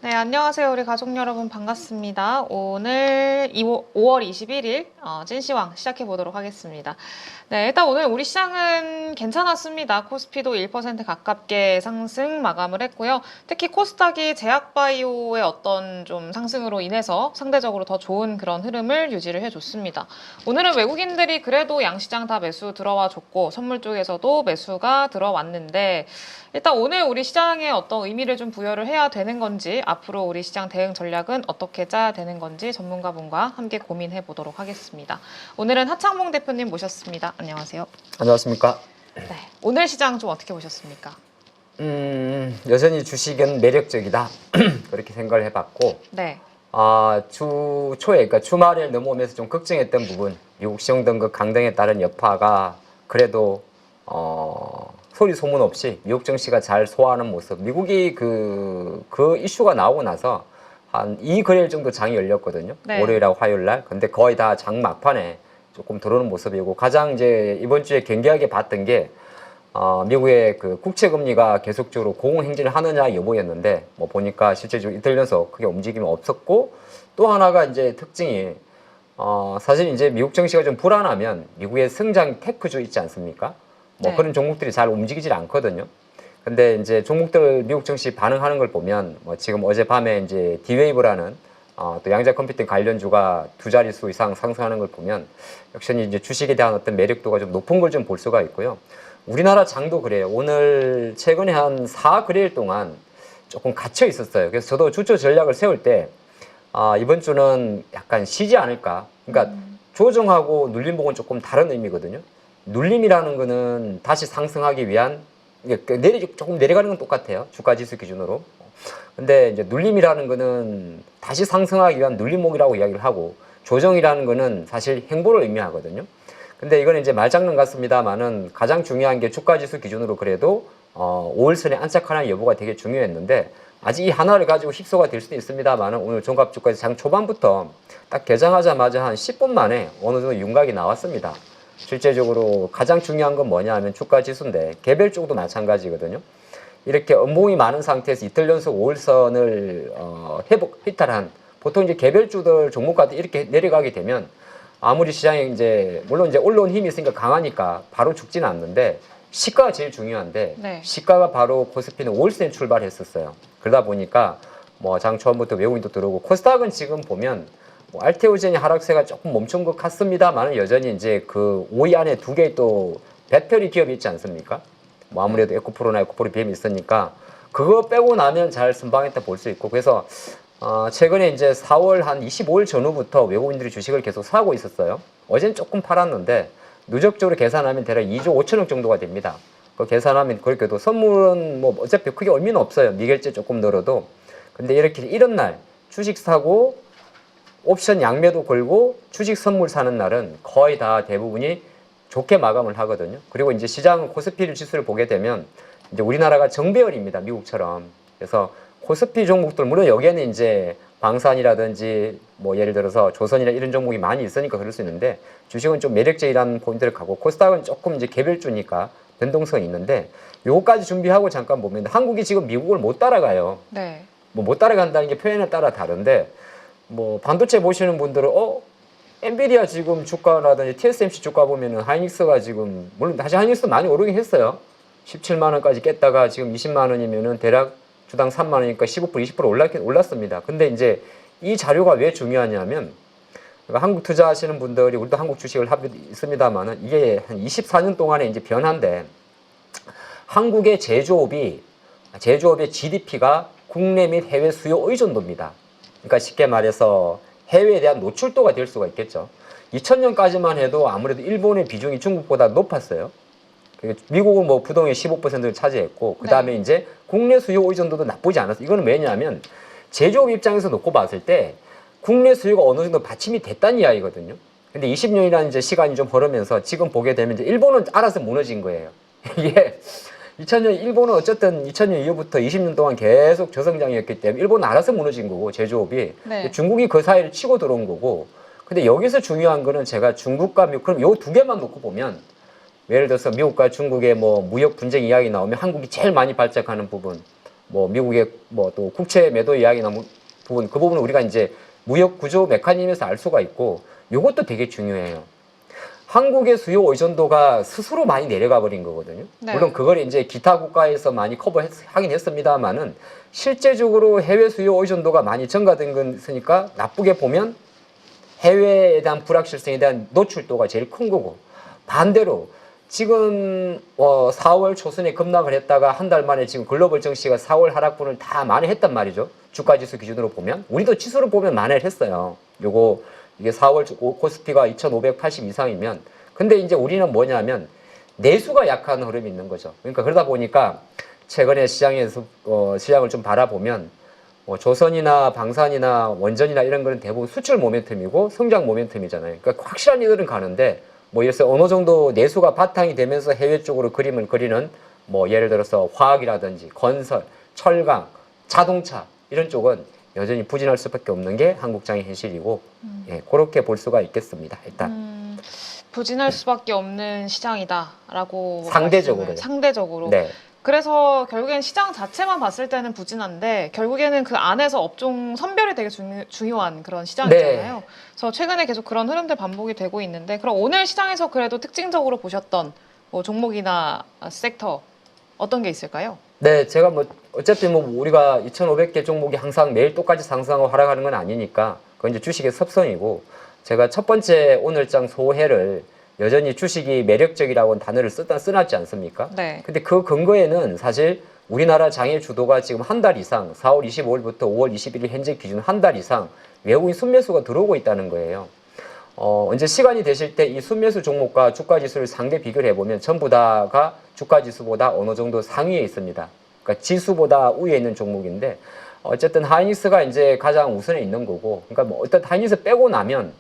네, 안녕하세요. 우리 가족 여러분 반갑습니다. 오늘 5월 21일 찐시황 시작해 보도록 하겠습니다. 네, 일단 오늘 우리 시장은 괜찮았습니다. 코스피도 1% 가깝게 상승 마감을 했고요. 특히 코스닥이 제약바이오의 어떤 좀 상승으로 인해서 상대적으로 더 좋은 그런 흐름을 유지를 해줬습니다. 오늘은 외국인들이 그래도 양시장 다 매수 들어와 줬고 선물 쪽에서도 매수가 들어왔는데 일단 오늘 우리 시장에 어떤 의미를 좀 부여를 해야 되는 건지 앞으로 우리 시장 대응 전략은 어떻게 짜야 되는 건지 전문가분과 함께 고민해 보도록 하겠습니다. 오늘은 하창봉 대표님 모셨습니다. 안녕하세요. 안녕하십니까. 네, 오늘 시장 좀 어떻게 보셨습니까? 여전히 주식은 매력적이다. 그렇게 생각을 해봤고, 네. 주 초에, 그러니까 주말에 넘어오면서 좀 걱정했던 부분, 미국 시용 등급 강등에 따른 여파가 그래도, 소리 소문 없이 미국 증시가 잘 소화하는 모습. 미국이 그 이슈가 나오고 나서 한 2거래일 정도 장이 열렸거든요. 네. 월요일하고 화요일 날. 근데 거의 다 장 막판에 조금 들어오는 모습이고, 가장 이제 이번 주에 경계하게 봤던 게, 미국의 그 국채 금리가 계속적으로 고공행진을 하느냐 여부였는데, 뭐 보니까 실제적으로 이틀 연속 크게 움직임이 없었고, 또 하나가 이제 특징이, 사실 이제 미국 증시가 좀 불안하면 미국의 성장 테크주 있지 않습니까? 뭐 네. 그런 종목들이 잘 움직이질 않거든요. 근데 이제 종목들 미국 증시 반응하는 걸 보면, 뭐 지금 어젯밤에 이제 D-Wave라는 또 양자 컴퓨팅 관련주가 두 자릿수 이상 상승하는 걸 보면 역시 이제 주식에 대한 어떤 매력도가 좀 높은 걸 좀 볼 수가 있고요. 우리나라 장도 그래요. 오늘 최근에 한 4거래일 동안 조금 갇혀 있었어요. 그래서 저도 주초 전략을 세울 때 이번 주는 약간 쉬지 않을까. 그러니까 조정하고 눌림목은 조금 다른 의미거든요. 눌림이라는 거는 다시 상승하기 위한, 조금 내려가는 건 똑같아요. 주가 지수 기준으로. 근데 이제 눌림이라는 거는 다시 상승하기 위한 눌림목이라고 이야기를 하고, 조정이라는 거는 사실 행보를 의미하거든요. 근데 이거는 이제 말장난 같습니다만은 가장 중요한 게 주가 지수 기준으로 그래도 5일선에 안착하는 여부가 되게 중요했는데, 아직 이 하나를 가지고 휩소가 될 수도 있습니다만은 오늘 종합주가에서 장 초반부터 딱 개장하자마자 한 10분 만에 어느 정도 윤곽이 나왔습니다. 실제적으로 가장 중요한 건 뭐냐 하면 주가 지수인데, 개별 쪽도 마찬가지거든요. 이렇게 음봉이 많은 상태에서 이틀 연속 5일선을 이탈한, 보통 이제 개별주들 종목까지 이렇게 내려가게 되면 아무리 시장에 이제 물론 이제 올라온 힘이 있으니까 강하니까 바로 죽지는 않는데, 시가가 제일 중요한데, 네. 시가가 바로 코스피는 5일선에 출발했었어요. 그러다 보니까 뭐 장 초반부터 외국인도 들어오고, 코스닥은 지금 보면 뭐 알테오젠이 하락세가 조금 멈춘 것 같습니다만 여전히 이제 그 5위 안에 두 개의 또 배터리 기업이 있지 않습니까? 뭐 아무래도 에코프로나 에코프로 BM이 있으니까 그거 빼고 나면 잘 선방했다 볼 수 있고, 그래서 최근에 이제 4월 한 25일 전후부터 외국인들이 주식을 계속 사고 있었어요. 어제는 조금 팔았는데 누적적으로 계산하면 대략 2조 5천억 정도가 됩니다. 그 계산하면 그렇게도 선물은 뭐 어차피 크게 의미는 없어요. 미결제 조금 늘어도. 근데 이렇게 이런 날 주식 사고 옵션 양매도 걸고 주식 선물 사는 날은 거의 다 대부분이 좋게 마감을 하거든요. 그리고 이제 시장 코스피 지수를 보게 되면 이제 우리나라가 정배열입니다. 미국처럼. 그래서 코스피 종목들, 물론 여기에는 이제 방산이라든지 뭐 예를 들어서 조선이나 이런 종목이 많이 있으니까 그럴 수 있는데, 주식은 좀 매력적이라는 포인트를 가고 코스닥은 조금 이제 개별주니까 변동성이 있는데, 요거까지 준비하고 잠깐 보면 한국이 지금 미국을 못 따라가요. 네. 뭐 못 따라간다는 게 표현에 따라 다른데, 뭐 반도체 보시는 분들은 엔비디아 지금 주가라든지 TSMC 주가 보면은 하이닉스가 지금, 물론 다시 하이닉스 많이 오르긴 했어요. 17만 원까지 깼다가 지금 20만 원이면은 대략 주당 3만 원이니까 15% 20% 올랐습니다. 근데 이제 이 자료가 왜 중요하냐면, 그러니까 한국 투자하시는 분들이, 우리도 한국 주식을 하고 있습니다만은 이게 한 24년 동안에 이제 변화인데, 한국의 제조업의 GDP가 국내 및 해외 수요 의존도입니다. 그러니까 쉽게 말해서 해외에 대한 노출도가 될 수가 있겠죠. 2000년까지만 해도 아무래도 일본의 비중이 중국보다 높았어요. 미국은 뭐 부동의 15%를 차지했고, 그 다음에 네. 이제 국내 수요 의존도도 나쁘지 않았어요. 이거는 왜냐하면 제조업 입장에서 놓고 봤을 때 국내 수요가 어느 정도 받침이 됐다는 이야기거든요. 근데 20년이라는 이제 시간이 좀 흐르면서 지금 보게 되면 이제 일본은 알아서 무너진 거예요. 이게 2000년, 일본은 어쨌든 2000년 이후부터 20년 동안 계속 저성장이었기 때문에 일본은 알아서 무너진 거고, 제조업이. 네. 중국이 그 사이를 치고 들어온 거고. 근데 여기서 중요한 거는 제가 중국과 미국, 그럼 요 두 개만 놓고 보면, 예를 들어서 미국과 중국의 뭐 무역 분쟁 이야기 나오면 한국이 제일 많이 발작하는 부분, 뭐 미국의 뭐 또 국채 매도 이야기 나온 부분 그 부분은 우리가 이제 무역 구조 메커니즘에서 알 수가 있고 이것도 되게 중요해요. 한국의 수요 의존도가 스스로 많이 내려가 버린 거거든요. 네. 물론 그걸 이제 기타 국가에서 많이 커버하긴 했습니다만은 실제적으로 해외 수요 의존도가 많이 증가된 것이니까 나쁘게 보면 해외에 대한 불확실성에 대한 노출도가 제일 큰 거고 반대로 지금 4월 초순에 급락을 했다가 한 달 만에 지금 글로벌 증시가 4월 하락분을 다 만회했단 말이죠. 주가지수 기준으로 보면 우리도 지수로 보면 만회를 했어요. 이게 4월 코스피가 2,580 이상이면 근데 이제 우리는 뭐냐면 내수가 약한 흐름이 있는 거죠. 그러니까 그러다 보니까 최근에 시장에서 시장을 좀 바라보면 조선이나 방산이나 원전이나 이런 거는 대부분 수출 모멘텀이고 성장 모멘텀이잖아요. 그러니까 확실한 이들은 가는데 뭐 이래서 어느 정도 내수가 바탕이 되면서 해외 쪽으로 그림을 그리는 뭐 예를 들어서 화학이라든지 건설, 철강, 자동차 이런 쪽은 여전히 부진할 수밖에 없는 게 한국장의 현실이고 예, 그렇게 볼 수가 있겠습니다. 일단 부진할 수밖에 없는 시장이다라고 상대적으로요. 상대적으로. 네. 그래서 결국엔 시장 자체만 봤을 때는 부진한데 결국에는 그 안에서 업종 선별이 되게 중요한 그런 시장이잖아요. 네. 그래서 최근에 계속 그런 흐름들 반복이 되고 있는데 그럼 오늘 시장에서 그래도 특징적으로 보셨던 뭐 종목이나 섹터 어떤 게 있을까요? 네, 제가 뭐 어차피 뭐 우리가 2,500개 종목이 항상 매일 똑같이 상승하고 하락하는 건 아니니까 그건 이제 주식의 습성이고 제가 첫 번째 오늘장 소회를 여전히 주식이 매력적이라고는 단어를 써놨지 않습니까? 네. 근데 그 근거에는 사실 우리나라 장의 주도가 지금 한 달 이상 4월 25일부터 5월 21일 현재 기준 한 달 이상 외국인 순매수가 들어오고 있다는 거예요. 언제 시간이 되실 때 이 순매수 종목과 주가지수를 상대 비교를 해보면 전부 다가 주가지수보다 어느 정도 상위에 있습니다. 그러니까 지수보다 위에 있는 종목인데 어쨌든 하이닉스가 이제 가장 우선에 있는 거고 그러니까 뭐 어떤 하이닉스 빼고 나면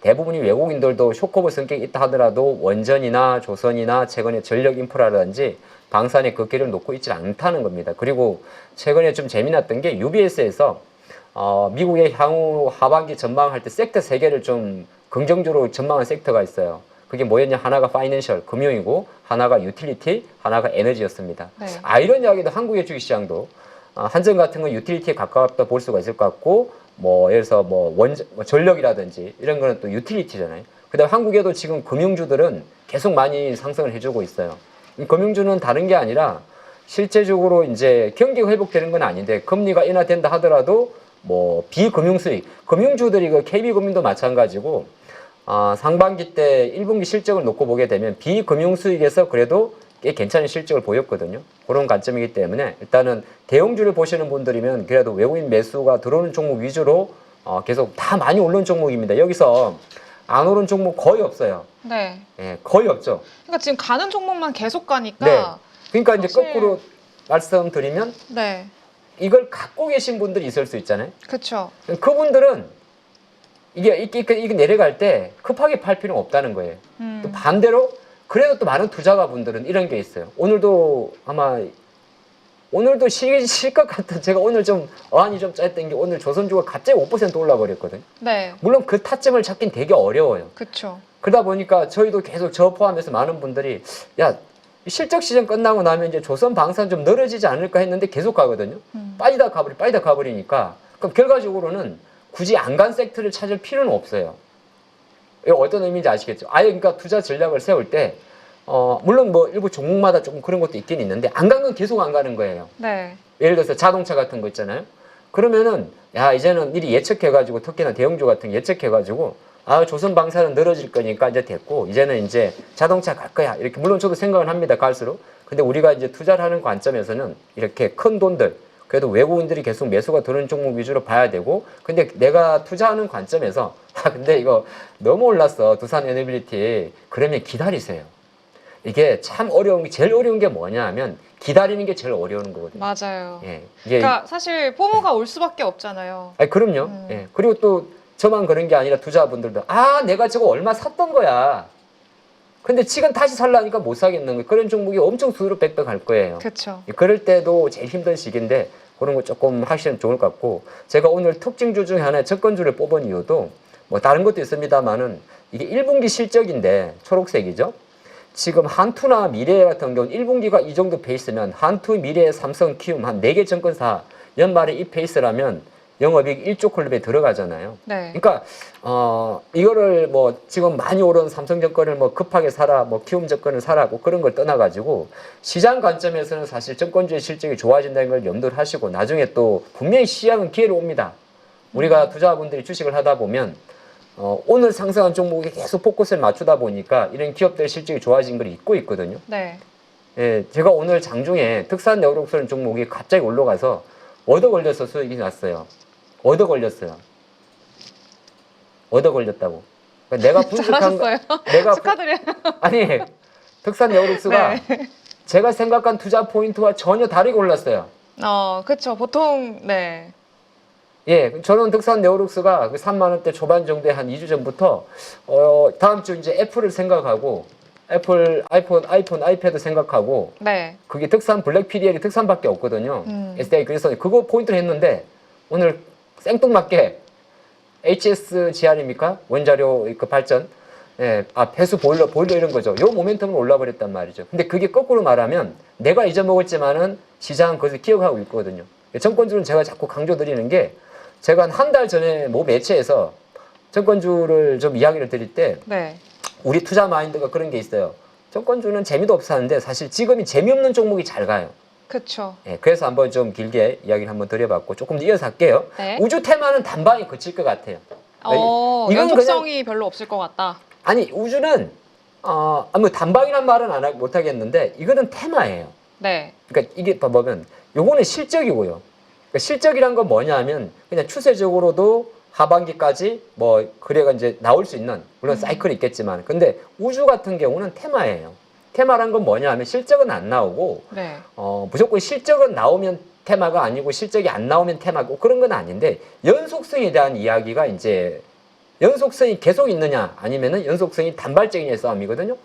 대부분이 외국인들도 쇼커버 성격이 있다 하더라도 원전이나 조선이나 최근에 전력 인프라라든지 방산에 그 길을 놓고 있지 않다는 겁니다. 그리고 최근에 좀 재미났던 게 UBS에서 미국의 향후 하반기 전망할 때 섹터 3개를 좀 긍정적으로 전망한 섹터가 있어요. 그게 뭐였냐? 하나가 파이낸셜, 금융이고 하나가 유틸리티, 하나가 에너지였습니다. 네. 이런 이야기도 한국의 주식시장도 한전 같은 건 유틸리티에 가깝다 볼 수가 있을 것 같고 뭐 예를 들어서 뭐 전력이라든지 이런 거는 또 유틸리티잖아요. 그다음에 한국에도 지금 금융주들은 계속 많이 상승을 해주고 있어요. 금융주는 다른 게 아니라 실제적으로 이제 경기가 회복되는 건 아닌데 금리가 인하된다 하더라도 뭐 비금융 수익, 금융주들이 그 KB금융도 마찬가지고 상반기 때 1분기 실적을 놓고 보게 되면 비금융 수익에서 그래도 꽤 괜찮은 실적을 보였거든요. 그런 관점이기 때문에 일단은 대형주를 보시는 분들이면 그래도 외국인 매수가 들어오는 종목 위주로 계속 다 많이 오른 종목입니다. 여기서 안 오른 종목 거의 없어요. 네. 예, 거의 없죠. 그러니까 지금 가는 종목만 계속 가니까. 네. 그러니까 이제 사실- 거꾸로 말씀드리면 네. 이걸 갖고 계신 분들이 있을 수 있잖아요. 그렇죠. 그분들은 이게 내려갈 때 급하게 팔 필요는 없다는 거예요. 또 반대로 그래도 또 많은 투자가분들은 이런 게 있어요. 오늘도 실 것 같은 제가 오늘 좀 어안이 좀 짜였던 게 오늘 조선주가 갑자기 5% 올라버렸거든요. 네. 물론 그 타점을 찾긴 되게 어려워요. 그렇죠. 그러다 보니까 저희도 계속 저 포함해서 많은 분들이 야 실적 시즌 끝나고 나면 이제 조선 방산 좀 늘어지지 않을까 했는데 계속 가거든요. 빠지다 가버리니까 그럼 결과적으로는 굳이 안 간 섹터를 찾을 필요는 없어요. 이거 어떤 의미인지 아시겠죠? 아예 그러니까 투자 전략을 세울 때 물론 뭐 일부 종목마다 조금 그런 것도 있긴 있는데 안 간 건 계속 안 가는 거예요. 네. 예를 들어서 자동차 같은 거 있잖아요. 그러면은 야 이제는 미리 예측해가지고 특히나 대형주 같은 거 예측해가지고 조선 방사는 늘어질 거니까 이제 됐고 이제는 이제 자동차 갈 거야 이렇게 물론 저도 생각을 합니다 갈수록. 근데 우리가 이제 투자를 하는 관점에서는 이렇게 큰 돈들 그래도 외국인들이 계속 매수가 들어오는 종목 위주로 봐야 되고 근데 내가 투자하는 관점에서 근데 이거 너무 올랐어 두산 에너빌리티 그러면 기다리세요. 이게 참 어려운 게 제일 어려운 게 뭐냐 하면 기다리는 게 제일 어려운 거거든요. 맞아요. 예, 이게 그러니까 사실 포모가 올 수밖에 없잖아요. 그럼요. 예. 그리고 또 저만 그런 게 아니라 투자분들도 내가 저거 얼마 샀던 거야. 근데 지금 다시 살라니까 못 사겠는 거예요. 그런 종목이 엄청 수두룩 빽빽 할 거예요. 그렇죠. 그럴 때도 제일 힘든 시기인데 그런 거 조금 하시면 좋을 것 같고 제가 오늘 특징주 중에 하나의 접근주를 뽑은 이유도 뭐 다른 것도 있습니다만은 이게 1분기 실적인데 초록색이죠. 지금 한투나 미래 같은 경우는 1분기가 이 정도 페이스면 한투, 미래, 삼성, 키움 한 4개 증권사 연말에 이 페이스라면 영업이익 1조 클럽에 들어가잖아요. 네. 그러니까 이거를 뭐 지금 많이 오른 삼성증권을 뭐 급하게 사라, 뭐 키움증권을 사라고 그런 걸 떠나가지고 시장 관점에서는 사실 증권주의 실적이 좋아진다는 걸 염두를 하시고 나중에 또 분명히 시장은 기회로 옵니다. 우리가 투자자분들이 주식을 하다 보면 오늘 상승한 종목에 계속 포커스를 맞추다 보니까 이런 기업들의 실적이 좋아진 걸 잊고 있거든요. 네. 예, 제가 오늘 장중에 특산 네오록스라는 종목이 갑자기 올라가서 얻어 걸려서 수익이 났어요. 얻어 걸렸어요. 얻어 걸렸다고. 그러니까 내가 분석한 잘하셨어요. 내가 축하드려요. 아니 특산 네오록스가 네. 제가 생각한 투자 포인트와 전혀 다르게 올랐어요. 그쵸. 보통, 네. 예, 저는 특산 네오록스가 그 3만 원대 초반 정도에 한 2주 전부터 다음 주 이제 애플을 생각하고 애플, 아이폰, 아이패드 생각하고 네. 그게 특산 블랙 PDL이 특산밖에 없거든요. 음. SDI 그래서 그거 포인트를 했는데 오늘 생뚱맞게 HSGR입니까? 원자료 그 발전, 예, 폐수 보일러 이런 거죠. 요 모멘텀으로 올라버렸단 말이죠. 근데 그게 거꾸로 말하면 내가 잊어먹었지만은 시장은 그것을 기억하고 있거든요. 증권주는 제가 자꾸 강조드리는 게 제가 한 달 전에 모 매체에서 증권주를 좀 이야기를 드릴 때 네. 우리 투자 마인드가 그런 게 있어요. 증권주는 재미도 없어 하는데 사실 지금이 재미없는 종목이 잘 가요. 그쵸. 예, 그래서 한번 좀 길게 이야기를 한번 드려봤고 조금 더 이어서 할게요. 네. 우주 테마는 단방에 그칠 것 같아요. 이건 연속성이 별로 없을 것 같다. 아니 우주는 뭐 단방이란 말은 못 하겠는데 이거는 테마예요. 네. 그러니까 이게 보면 요거는 실적이고요. 그러니까 실적이란 건 뭐냐면 그냥 추세적으로도 하반기까지 뭐 그래가 이제 나올 수 있는 물론 사이클이 있겠지만 근데 우주 같은 경우는 테마예요. 테마란 건 뭐냐면 실적은 안 나오고 네. 무조건 실적은 나오면 테마가 아니고 실적이 안 나오면 테마고 그런 건 아닌데 연속성에 대한 이야기가 이제 연속성이 계속 있느냐 아니면은 연속성이 단발적인 싸움이거든요.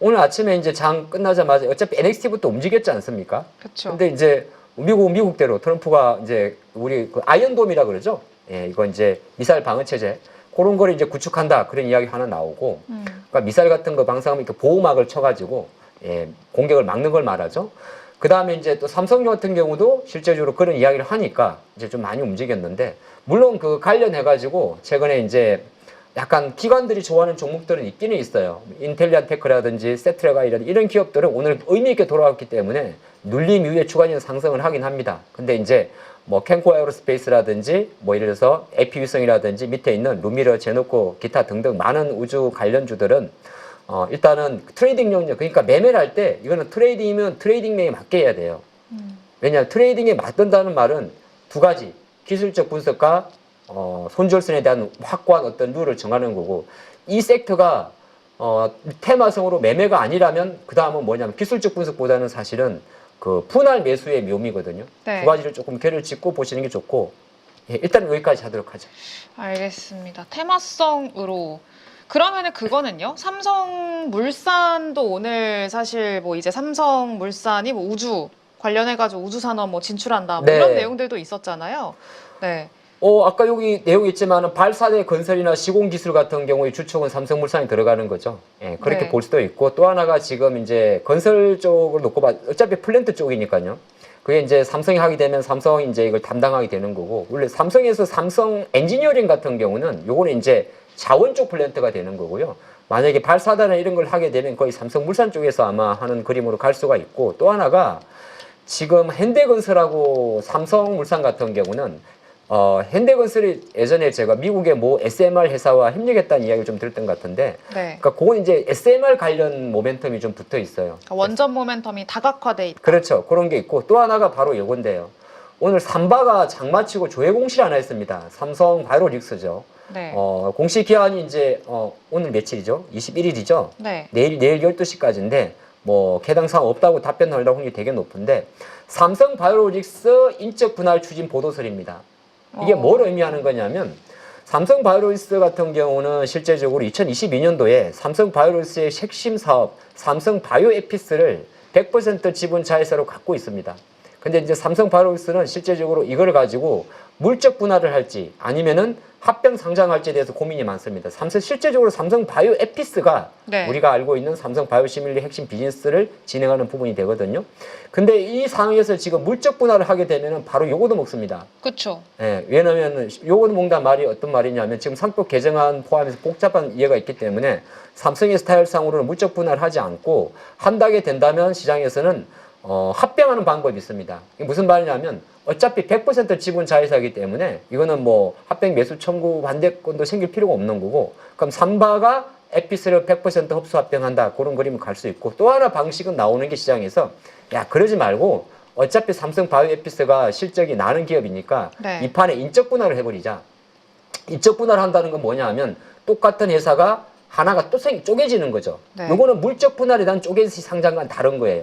오늘 아침에 이제 장 끝나자마자 어차피 NXT부터 움직였지 않습니까? 그쵸. 근데 이제 미국대로 트럼프가 이제 우리 그 아이언돔이라 그러죠. 예, 이거 이제 미사일 방어 체제 그런 거를 이제 구축한다 그런 이야기 하나 나오고, 그러니까 미사일 같은 거 방사하면 이렇게 보호막을 쳐가지고 예, 공격을 막는 걸 말하죠. 그 다음에 이제 또 삼성 같은 경우도 실제적으로 그런 이야기를 하니까 이제 좀 많이 움직였는데 물론 그 관련해가지고 최근에 이제 약간 기관들이 좋아하는 종목들은 있기는 있어요. 인텔리안테크라든지 세트레가이라든지 이런 기업들은 오늘 의미 있게 돌아왔기 때문에 눌림 이후에 추가적인 상승을 하긴 합니다. 근데 이제 뭐 캔코 에어로스페이스라든지 뭐 예를 들어서 에피위성이라든지 밑에 있는 루미러, 제노코, 기타 등등 많은 우주 관련주들은 일단은 트레이딩 용량 그러니까 매매를 할 때 이거는 트레이딩이면 트레이딩명에 맞게 해야 돼요. 왜냐하면 트레이딩에 맞는다는 말은 두 가지 기술적 분석과 손절선에 대한 확고한 어떤 룰을 정하는 거고 이 섹터가 테마성으로 매매가 아니라면 그 다음은 뭐냐면 기술적 분석보다는 사실은 그 분할 매수의 묘미거든요. 네. 두 가지를 조금 괴를 짚고 보시는 게 좋고 예, 일단 여기까지 하도록 하죠. 알겠습니다. 테마성으로. 그러면은 그거는요? 삼성물산도 오늘 사실 뭐 이제 삼성물산이 뭐 우주 관련해가지고 우주산업 뭐 진출한다 뭐 네. 이런 내용들도 있었잖아요. 네. 아까 여기 내용이 있지만은 발사대 건설이나 시공기술 같은 경우에 주축은 삼성물산이 들어가는 거죠. 예, 그렇게 네. 볼 수도 있고 또 하나가 지금 이제 건설 쪽을 놓고 봐, 어차피 플랜트 쪽이니까요. 그게 이제 삼성이 하게 되면 삼성이 이제 이걸 담당하게 되는 거고, 원래 삼성에서 삼성 엔지니어링 같은 경우는 요거는 이제 자원 쪽 플랜트가 되는 거고요. 만약에 발사대나 이런 걸 하게 되면 거의 삼성물산 쪽에서 아마 하는 그림으로 갈 수가 있고, 또 하나가 지금 현대건설하고 삼성물산 같은 경우는 현대건설이 예전에 제가 미국의 모 SMR 회사와 협력했다는 이야기를 좀 들었던 것 같은데, 네. 그러니까 그건 이제 SMR 관련 모멘텀이 좀 붙어 있어요. 원전 모멘텀이 다각화돼 있다. 그렇죠. 그런 게 있고 또 하나가 바로 이건데요. 오늘 삼바가 장마치고 조회 공시를 하나 했습니다. 삼성 바이오닉스죠. 네. 공시 기한이 이제 오늘 며칠이죠? 21일이죠. 네. 내일 12시까지인데 뭐 해당 사항 없다고 답변할 확률이 되게 높은데, 삼성 바이오닉스 인적 분할 추진 보도서입니다. 이게 뭘 의미하는 거냐면 삼성 바이오로이스 같은 경우는 실제적으로 2022년도에 삼성 바이오로이스의 핵심 사업 삼성 바이오에피스를 100% 지분 자회사로 갖고 있습니다. 근데 이제 삼성 바이오로이스는 실제적으로 이걸 가지고 물적 분할을 할지 아니면은 합병 상장할지에 대해서 고민이 많습니다. 실제적으로 삼성 바이오 에피스가 네. 우리가 알고 있는 삼성 바이오 시밀리 핵심 비즈니스를 진행하는 부분이 되거든요. 근데 이 상황에서 지금 물적 분할을 하게 되면은 바로 요거도 먹습니다. 그렇죠. 예, 왜냐면 요거는 먹는 말이 어떤 말이냐면 지금 상법 개정안 포함해서 복잡한 이해가 있기 때문에 삼성의 스타일상으로는 물적 분할을 하지 않고 한다게 된다면 시장에서는 합병하는 방법이 있습니다. 이게 무슨 말이냐면 어차피 100% 지분 자회사이기 때문에 이거는 뭐 합병 매수 청구 반대권도 생길 필요가 없는 거고, 그럼 삼바가 에피스를 100% 흡수 합병한다, 그런 그림을 갈 수 있고, 또 하나 방식은 나오는 게 시장에서 야 그러지 말고 어차피 삼성 바이오 에피스가 실적이 나는 기업이니까 네. 이 판에 인적 분할을 해버리자. 인적 분할을 한다는 건 뭐냐 하면 똑같은 회사가 하나가 또 쪼개지는 거죠. 네. 요거는 물적 분할에 대한 쪼개기 상장과는 다른 거예요.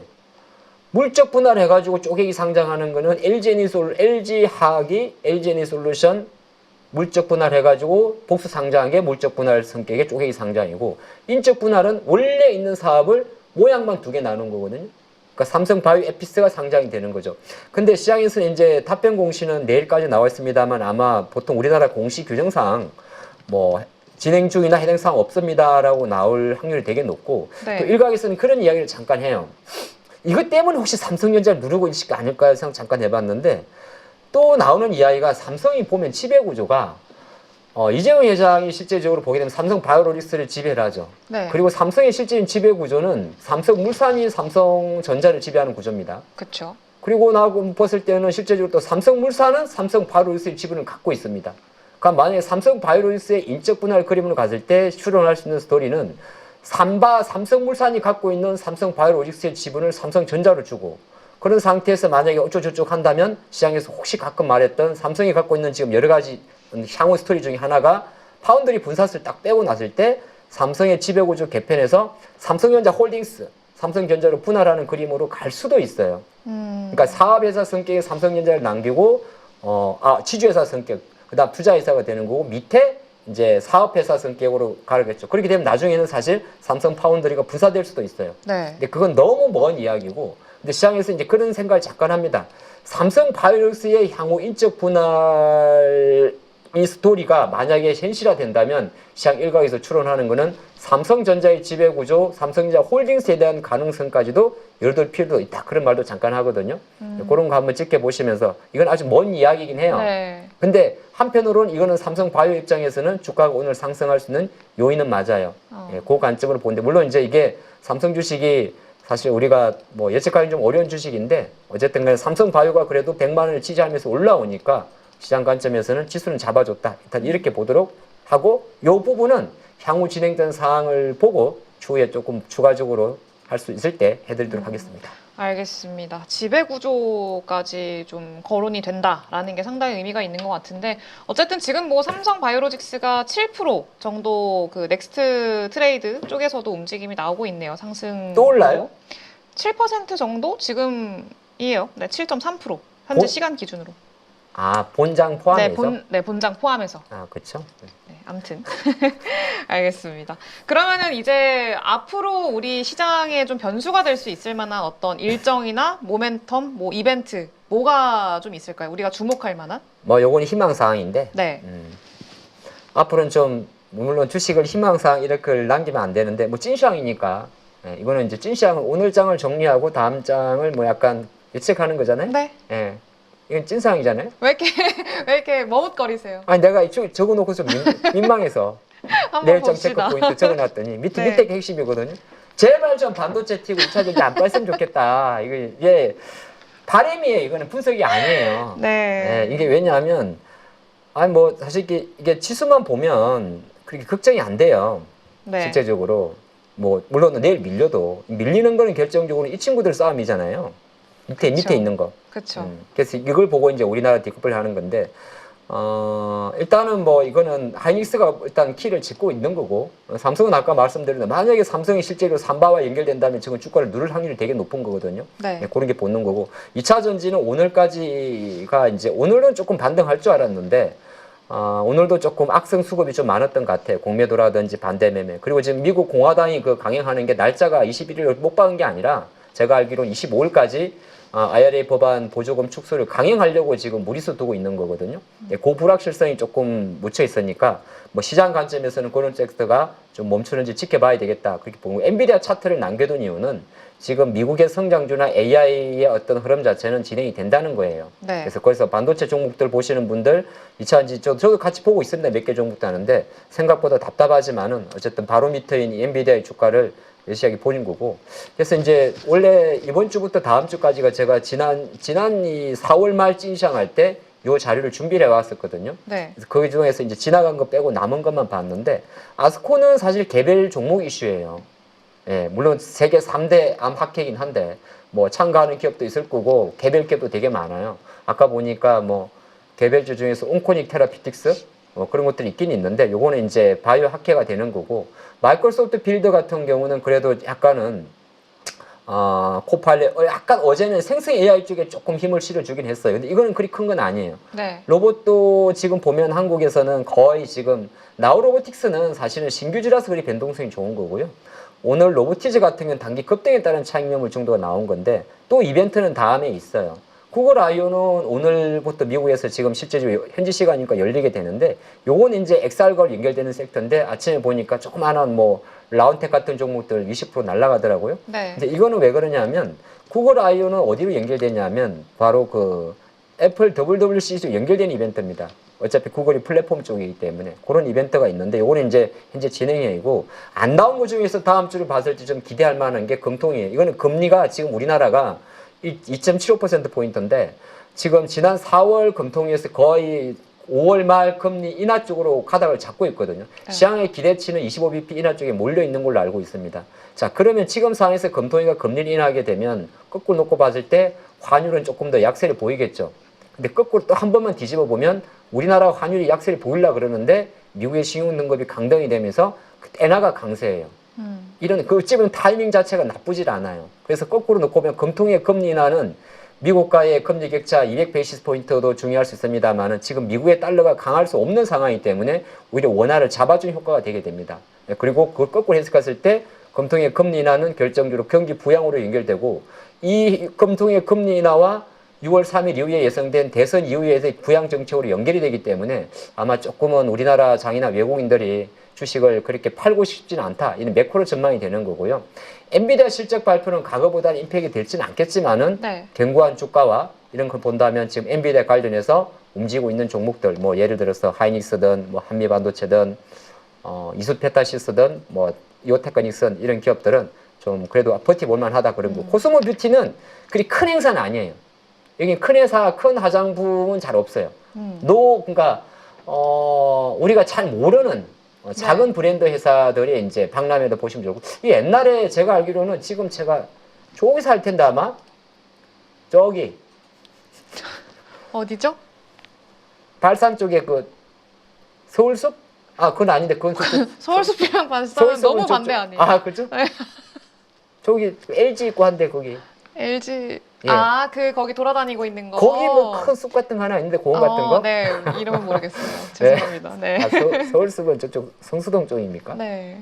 물적 분할해가지고 쪼개기 상장하는 거는 LG화학이 LG에너지솔루션 물적 분할해가지고 복수 상장한 게 물적 분할 성격의 쪼개기 상장이고, 인적 분할은 원래 있는 사업을 모양만 두 개 나눈 거거든요. 그러니까 삼성 바이오 에피스가 상장이 되는 거죠. 근데 시장에서는 이제 답변 공시는 내일까지 나와 있습니다만 아마 보통 우리나라 공시 규정상 뭐 진행 중이나 해당 사항 없습니다라고 나올 확률이 되게 높고, 네. 또 일각에서는 그런 이야기를 잠깐 해요. 이것 때문에 혹시 삼성전자를 누르고 있을 거 아닐까 생각 잠깐 해봤는데, 또 나오는 이야기가 삼성이 보면 지배구조가 이재용 회장이 실제적으로 보게 되면 삼성 바이오로직스를 지배를 하죠. 네. 그리고 삼성의 실질적인 지배구조는 삼성물산이 삼성전자를 지배하는 구조입니다. 그렇죠. 그리고 나고 봤을 때는 실제적으로 또 삼성물산은 삼성 바이오로직스의 지분을 갖고 있습니다. 그러니까 만약에 삼성 바이오로직스의 인적 분할 그림으로 갔을 때 추론할 수 있는 스토리는 삼성물산이 갖고 있는 삼성 바이오로직스의 지분을 삼성전자로 주고, 그런 상태에서 만약에 어쩌고저쩌고 한다면 시장에서 혹시 가끔 말했던 삼성이 갖고 있는 지금 여러 가지 향후 스토리 중에 하나가 파운드리 분사를 딱 빼고 났을 때 삼성의 지배구조 개편해서 삼성전자 홀딩스, 삼성전자로 분할하는 그림으로 갈 수도 있어요. 그러니까 사업회사 성격의 삼성전자를 남기고 지주회사 성격, 그다음 투자회사가 되는 거고, 밑에 이제 사업회사 성격으로 가르겠죠. 그렇게 되면 나중에는 사실 삼성 파운드리가 분사될 수도 있어요. 네. 근데 그건 너무 먼 이야기고, 근데 시장에서 이제 그런 생각을 잠깐 합니다. 삼성 바이오로직스의 향후 인적 분할 이 스토리가 만약에 현실화된다면 시장 일각에서 추론하는 거는 삼성전자의 지배구조, 삼성전자 홀딩스에 대한 가능성까지도 열어둘 필요도 있다, 그런 말도 잠깐 하거든요. 그런 거 한번 지켜보시면서, 이건 아주 먼 이야기이긴 해요. 네. 근데 한편으로는 이거는 삼성 바이오 입장에서는 주가가 오늘 상승할 수 있는 요인은 맞아요. 예, 그 관점으로 보는데, 물론 이제 이게 삼성 주식이 사실 우리가 뭐 예측하기 좀 어려운 주식인데, 어쨌든 간에 삼성 바이오가 그래도 100만 원을 지지하면서 올라오니까 시장 관점에서는 지수는 잡아줬다, 일단 이렇게 보도록 하고, 요 부분은 향후 진행된 사항을 보고 추후에 조금 추가적으로 할 수 있을 때 해드리도록 하겠습니다. 알겠습니다. 지배 구조까지 좀 거론이 된다라는 게 상당히 의미가 있는 것 같은데, 어쨌든 지금 뭐 삼성 바이오로직스가 7% 정도 그 넥스트 트레이드 쪽에서도 움직임이 나오고 있네요. 상승. 또 올라요? 7% 정도 지금이에요. 네, 7.3%. 현재 시간 기준으로. 본장 포함해서? 본장 포함해서. 그렇죠. 네, 아무튼 알겠습니다. 그러면은 이제 앞으로 우리 시장에 좀 변수가 될 수 있을 만한 어떤 일정이나 모멘텀, 뭐 이벤트, 뭐가 좀 있을까요? 우리가 주목할 만한? 뭐 요건 희망사항인데, 네. 앞으로는 좀 물론 주식을 희망사항 이렇게 남기면 안 되는데, 뭐 찐시황이니까, 예, 이거는 이제 찐시황은 오늘 장을 정리하고 다음 장을 뭐 약간 예측하는 거잖아요. 네. 예. 이건 찐상황이잖아요. 왜 이렇게 머뭇거리세요? 아니 내가 적어놓고 좀 민망해서 한번 내일장 체크 봅시다. 포인트 적어놨더니 네. 밑에 게 핵심이거든요. 제발 좀 반도체 튀고 2차 전지 안 빠졌으면 좋겠다. 이게 바람이에요. 이거는 분석이 아니에요. 네. 이게 왜냐하면 아니 뭐 사실 이게 지수만 보면 그렇게 걱정이 안 돼요. 네. 실제적으로 뭐 물론 내일 밀려도 밀리는 거는 결정적으로 이 친구들 싸움이잖아요. 밑에 있는 거. 그렇죠. 그래서 이걸 보고 이제 우리나라 디커플을 하는 건데, 일단은 뭐 이거는 하이닉스가 일단 키를 짚고 있는 거고, 삼성은 아까 말씀드린 대로 만약에 삼성이 실제로 삼바와 연결된다면 지금 주가를 누를 확률이 되게 높은 거거든요. 네. 그런 게 보는 거고, 2차 전지는 오늘까지가 이제 오늘은 조금 반등할 줄 알았는데, 오늘도 조금 악성 수급이 좀 많았던 것 같아요. 공매도라든지 반대매매. 그리고 지금 미국 공화당이 그 강행하는 게 날짜가 21일을 못 박은 게 아니라 제가 알기로는 25일까지 IRA 법안 보조금 축소를 강행하려고 지금 무리수 두고 있는 거거든요. 그 불확실성이 조금 묻혀 있으니까 뭐 시장 관점에서는 그런 섹터가 좀 멈추는지 지켜봐야 되겠다. 그렇게 보고 엔비디아 차트를 남겨둔 이유는 지금 미국의 성장주나 AI의 어떤 흐름 자체는 진행이 된다는 거예요. 네. 그래서 거기서 반도체 종목들 보시는 분들 저도 같이 보고 있습니다. 몇 개 종목도 하는데 생각보다 답답하지만은 어쨌든 바로 밑에인 이 엔비디아의 주가를 열심히 보는 거고. 그래서 이제 원래 이번 주부터 다음 주까지가 제가 지난 이 4월 말 찐시장 할 때 요 자료를 준비를 해왔었거든요. 네. 그래서 그 중에서 이제 지나간 거 빼고 남은 것만 봤는데 아스코는 사실 개별 종목 이슈예요. 예, 물론 세계 3대 암 학회이긴 한데 뭐 참가하는 기업도 있을 거고 개별 기업도 되게 많아요. 아까 보니까 뭐 개별주 중에서 온코닉 테라피틱스 그런 것들이 있긴 있는데 요거는 이제 바이오 학회가 되는 거고 마이크로소프트 빌드 같은 경우는 그래도 약간은 코파일럿 약간 어제는 생성 AI 쪽에 조금 힘을 실어주긴 했어요. 근데 이거는 그리 큰 건 아니에요. 네. 로봇도 지금 보면 한국에서는 거의 지금 나우로보틱스는 사실은 신규주라서 그리 변동성이 좋은 거고요. 오늘 로보티즈 같은 경우는 단기 급등에 따른 차익률 정도가 나온 건데 또 이벤트는 다음에 있어요. 구글 아이오는 오늘부터 미국에서 지금 실제적으로 현지 시간이니까 열리게 되는데 요건 이제 엑스알과 연결되는 섹터인데 아침에 보니까 조그마한 뭐 라운텍 같은 종목들 20% 날아가더라고요. 네. 근데 이거는 왜 그러냐면 구글 아이오는 어디로 연결되냐면 바로 그 애플 WWDC 연결되는 이벤트입니다. 어차피 구글이 플랫폼 쪽이기 때문에 그런 이벤트가 있는데 요거는 이제 현재 진행형이고 안 나온 것 중에서 다음 주를 봤을 때 좀 기대할 만한 게 금통이에요. 이거는 금리가 지금 우리나라가 2.75%포인트인데 지금 지난 4월 금통위에서 거의 5월 말 금리 인하 쪽으로 가닥을 잡고 있거든요. 네. 시장의 기대치는 25bp 인하 쪽에 몰려 있는 걸로 알고 있습니다. 자, 그러면 지금 상황에서 금통위가 금리를 인하하게 되면 거꾸로 놓고 봤을 때 환율은 조금 더 약세를 보이겠죠. 근데 거꾸로 또 한 번만 뒤집어 보면 우리나라 환율이 약세를 보이려고 그러는데 미국의 신용 등급이 강등이 되면서 엔화가 강세예요. 이런 그 지금 타이밍 자체가 나쁘질 않아요. 그래서 거꾸로 놓고 보면 금통의 금리 인하는 미국과의 금리 격차 200베이시스 포인트도 중요할 수 있습니다만은 지금 미국의 달러가 강할 수 없는 상황이기 때문에 오히려 원화를 잡아주는 효과가 되게 됩니다. 그리고 그걸 거꾸로 해석했을 때 금통의 금리 인하는 결정적으로 경기 부양으로 연결되고 이 금통의 금리 인하와 6월 3일 이후에 예상된 대선 이후에 부양 정책으로 연결이 되기 때문에 아마 조금은 우리나라 장이나 외국인들이 주식을 그렇게 팔고 싶지는 않다. 이는 매크로 전망이 되는 거고요. 엔비디아 실적 발표는 과거보다는 임팩이 될지는 않겠지만은 네. 견고한 주가와 이런 걸 본다면 지금 엔비디아 관련해서 움직이고 있는 종목들, 뭐 예를 들어서 하이닉스든 뭐 한미반도체든 이수페타시스든 뭐 이오테크닉슨 이런 기업들은 좀 그래도 버티볼 만하다 그런 거. 코스모 뷰티는 그리 큰 행사는 아니에요. 여기 큰 회사, 큰 화장품은 잘 없어요. 그러니까 우리가 잘 모르는 작은 브랜드 회사들이 이제 박람회도 보시면 좋고 이 옛날에 제가 알기로는 지금 제가 저기서 할 텐데 아마 저기 어디죠? 발산 쪽에 그 서울숲? 그건 아닌데 그건 서울숲이랑 반사는 서울숲은 너무 저쪽. 반대 아니에요? 그죠? 네. 저기 LG 있고 한데 거기 LG 예. 거기 돌아다니고 있는 거. 거기 뭐 큰 숲 같은 거 하나 있는데 공원 같은 거? 네, 이름은 모르겠어요. 죄송합니다. 네. 서울숲은 저쪽 성수동 쪽입니까? 네.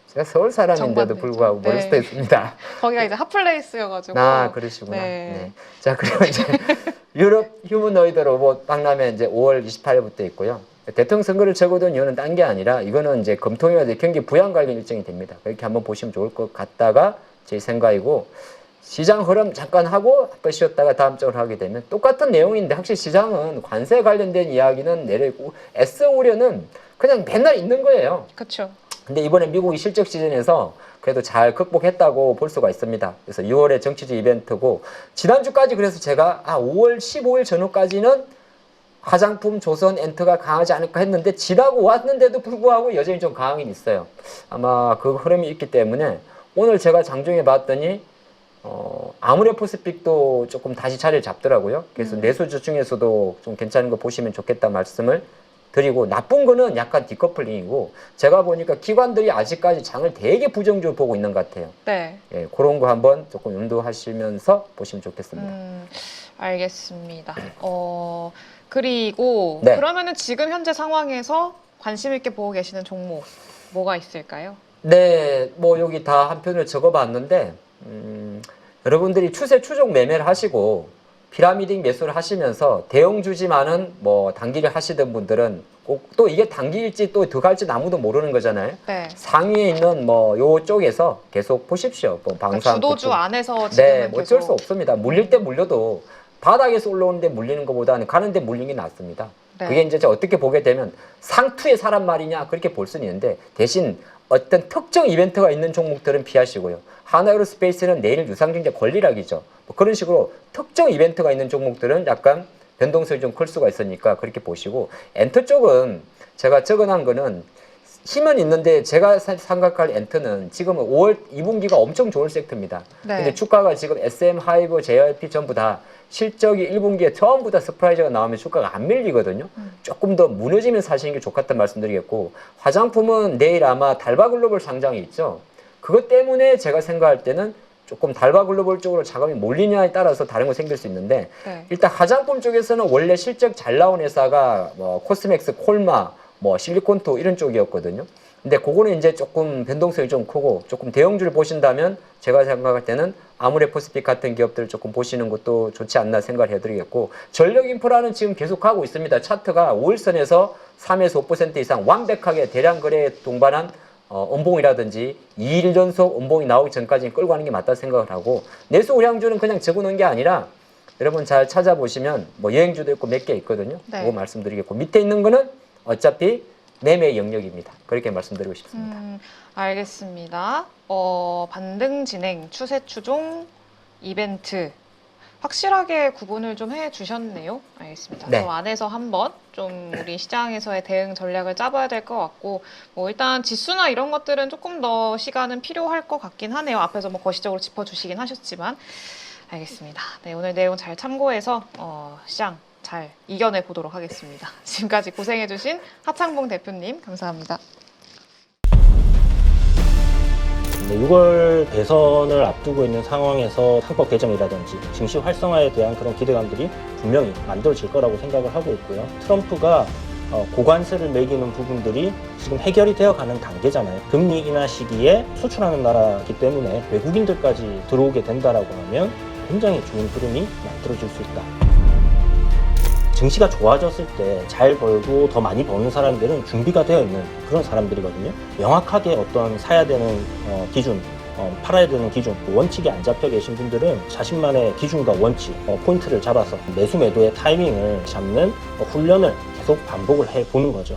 제가 서울 사람인데도 정반대죠. 불구하고 모를 네. 수도 있습니다. 거기가 이제 핫플레이스여가지고. 그러시구나. 네. 네. 자, 그리고 이제 유럽 휴머노이드 로봇 박람회 이제 5월 28일부터 있고요. 대통령 선거를 적어둔 이유는 딴 게 아니라 이거는 이제 금통위와 경기 부양 관련 일정이 됩니다. 그렇게 한번 보시면 좋을 것 같다가 제 생각이고 시장 흐름 잠깐 하고 한번 쉬었다가 다음 주를 하게 되면 똑같은 내용인데 확실히 시장은 관세 관련된 이야기는 내려있고 S 우려는 그냥 맨날 있는 거예요. 그렇죠. 근데 이번에 미국이 실적 시즌에서 그래도 잘 극복했다고 볼 수가 있습니다. 그래서 6월에 정치적 이벤트고 지난주까지 그래서 제가 5월 15일 전후까지는 화장품, 조선, 엔터가 강하지 않을까 했는데 지나고 왔는데도 불구하고 여전히 좀 강하긴 있어요. 아마 그 흐름이 있기 때문에 오늘 제가 장중에 봤더니 아무레포스픽도 조금 다시 자리를 잡더라고요. 그래서 내수주 중에서도 좀 괜찮은 거 보시면 좋겠다 말씀을 드리고 나쁜 거는 약간 디커플링이고 제가 보니까 기관들이 아직까지 장을 되게 부정적으로 보고 있는 것 같아요. 네. 예, 그런 거 한번 조금 염두하시면서 보시면 좋겠습니다. 알겠습니다. 그리고 네. 그러면은 지금 현재 상황에서 관심 있게 보고 계시는 종목 뭐가 있을까요? 네, 뭐 여기 다 한 편을 적어봤는데 여러분들이 추세 추종 매매를 하시고 피라미딩 매수를 하시면서 대형주지만은 뭐 단기를 하시던 분들은 꼭 또 이게 단기일지 또 더 갈지 아무도 모르는 거잖아요. 네. 상위에 있는 뭐 요쪽에서 계속 보십시오. 뭐 방산 주도주 부품. 안에서 지금은 네, 뭐 어쩔 계속 수 없습니다. 물릴 때 물려도 바닥에서 올라오는데 물리는 것보다는 가는데 물리는 게 낫습니다. 네. 그게 이제 어떻게 보게 되면 상투의 사람 말이냐 그렇게 볼 수는 있는데 대신 어떤 특정 이벤트가 있는 종목들은 피하시고요. 하나에어로스페이스는 내일 유상증자 권리락이죠. 뭐 그런 식으로 특정 이벤트가 있는 종목들은 약간 변동성이 좀 클 수가 있으니까 그렇게 보시고 엔터 쪽은 제가 적어놓은 거는 힘은 있는데 제가 생각할 엔터는 지금은 5월 2분기가 엄청 좋은 섹터입니다. 네. 근데 주가가 지금 SM, 하이브, JYP 전부 다 실적이 1분기에 전부 다 서프라이즈가 나오면 주가가 안 밀리거든요. 조금 더 무너지면 사시는 게 좋겠다는 말씀드리겠고 화장품은 내일 아마 달바글로벌 상장이 있죠. 그것 때문에 제가 생각할 때는 조금 달바글로벌 쪽으로 자금이 몰리냐에 따라서 다른 거 생길 수 있는데 네. 일단 화장품 쪽에서는 원래 실적 잘 나온 회사가 뭐 코스맥스, 콜마, 뭐 실리콘토 이런 쪽이었거든요. 근데 그거는 이제 조금 변동성이 좀 크고 조금 대형주를 보신다면 제가 생각할 때는 아모레포스픽 같은 기업들을 조금 보시는 것도 좋지 않나 생각을 해드리겠고 전력 인프라는 지금 계속 하고 있습니다. 차트가 5일선에서 3에서 5% 이상 완벽하게 대량 거래에 동반한 음봉이라든지 2일 연속 음봉이 나오기 전까지 끌고 가는 게 맞다 생각을 하고 내수 우량주는 그냥 적어놓은 게 아니라 여러분 잘 찾아보시면 뭐 여행주도 있고 몇 개 있거든요. 네. 그거 말씀드리겠고 밑에 있는 거는 어차피 매매 영역입니다. 그렇게 말씀드리고 싶습니다. 알겠습니다. 반등 진행, 추세 추종, 이벤트 확실하게 구분을 좀 해주셨네요. 알겠습니다. 네. 그 안에서 한번 좀 우리 시장에서의 대응 전략을 짜봐야 될 것 같고 뭐 일단 지수나 이런 것들은 조금 더 시간은 필요할 것 같긴 하네요. 앞에서 뭐 거시적으로 짚어주시긴 하셨지만 알겠습니다. 네, 오늘 내용 잘 참고해서 시장 잘 이겨내 보도록 하겠습니다. 지금까지 고생해주신 하창봉 대표님 감사합니다. 6월 대선을 앞두고 있는 상황에서 상법 개정이라든지 증시 활성화에 대한 그런 기대감들이 분명히 만들어질 거라고 생각을 하고 있고요. 트럼프가 고관세를 매기는 부분들이 지금 해결이 되어가는 단계잖아요. 금리 인하 시기에 수출하는 나라이기 때문에 외국인들까지 들어오게 된다라고 하면 굉장히 좋은 흐름이 만들어질 수 있다. 증시가 좋아졌을 때 잘 벌고 더 많이 버는 사람들은 준비가 되어 있는 그런 사람들이거든요. 명확하게 어떤 사야 되는 기준, 팔아야 되는 기준, 원칙이 안 잡혀 계신 분들은 자신만의 기준과 원칙, 포인트를 잡아서 매수 매도의 타이밍을 잡는 훈련을 계속 반복을 해보는 거죠.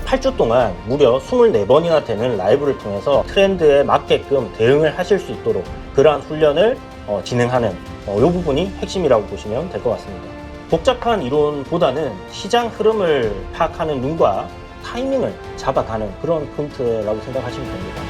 8주 동안 무려 24번이나 되는 라이브를 통해서 트렌드에 맞게끔 대응을 하실 수 있도록 그러한 훈련을 진행하는 이 부분이 핵심이라고 보시면 될 것 같습니다. 복잡한 이론보다는 시장 흐름을 파악하는 눈과 타이밍을 잡아가는 그런 포인트라고 생각하시면 됩니다.